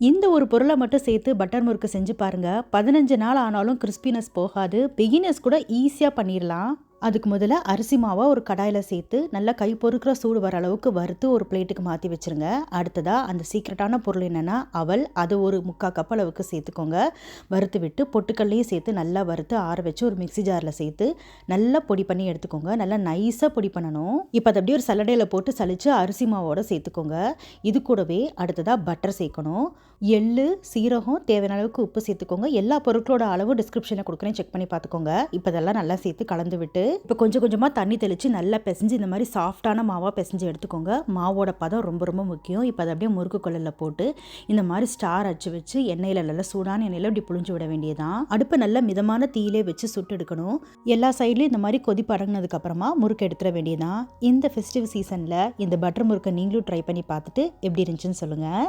இந்த ஒரு பொருளை மட்டும் சேர்த்து பட்டர் முறுக்கு செஞ்சு பாருங்கள். 15 நாள் ஆனாலும் கிறிஸ்பினஸ் போகாது. பிகினர்ஸ் கூட ஈஸியாக பண்ணிடலாம். அதுக்கு முதல்ல அரிசி மாவை ஒரு கடாயில் சேர்த்து நல்லா கை பொறுக்கிற சூடு வர அளவுக்கு வறுத்து ஒரு பிளேட்டுக்கு மாற்றி வச்சுருங்க. அடுத்ததாக அந்த சீக்ரெட்டான பொருள் என்னென்னா அவல். அது ஒரு 3/4 கப் அளவுக்கு சேர்த்துக்கோங்க. வறுத்து விட்டு பொட்டுக்கல்லையும் சேர்த்து நல்லா வறுத்து ஆற வச்சு ஒரு மிக்சி ஜாரில் சேர்த்து நல்லா பொடி பண்ணி எடுத்துக்கோங்க. நல்லா நைஸாக பொடி பண்ணணும். இப்போ அதை அப்படியே ஒரு சல்லடையில் போட்டு சலிச்சு அரிசி மாவோடு சேர்த்துக்கோங்க. இது கூடவே அடுத்ததாக பட்டர் சேர்க்கணும். எள்ளு, சீரகம், தேவையான அளவுக்கு உப்பு சேர்த்துக்கோங்க. எல்லா பொருட்களோட அளவு டிஸ்கிரிப்ஷனில் கொடுக்குறேன், செக் பண்ணி பார்த்துக்கோங்க. இப்போ இதெல்லாம் நல்லா சேர்த்து கலந்து விட்டு இப்போ கொஞ்சம் கொஞ்சமாக தண்ணி தெளித்து நல்லா பிசைஞ்சு இந்த மாதிரி சாஃப்டான மாவாக பிசைஞ்சு எடுத்துக்கோங்க. மாவோட பதம் ரொம்ப ரொம்ப முக்கியம். இப்போ அதை அப்படியே முறுக்கு கொள்ளையில் போட்டு இந்த மாதிரி ஸ்டார் அச்சு வச்சு எண்ணெயில் நல்லா சூடான எண்ணெயில் இப்படி புழிஞ்சு விட வேண்டியதான். அடுப்பை நல்லா மிதமான தீயிலே வச்சு சுட்டு எடுக்கணும். எல்லா சைட்லேயும் இந்த மாதிரி கொதி படங்கினதுக்கப்புறமா முறுக்கு எடுத்துட வேண்டியதான். இந்த ஃபெஸ்டிவ் சீசனில் இந்த பட்டர் முறுக்கை நீங்களும் ட்ரை பண்ணி பார்த்துட்டு எப்படி இருந்துச்சுன்னு சொல்லுங்கள்.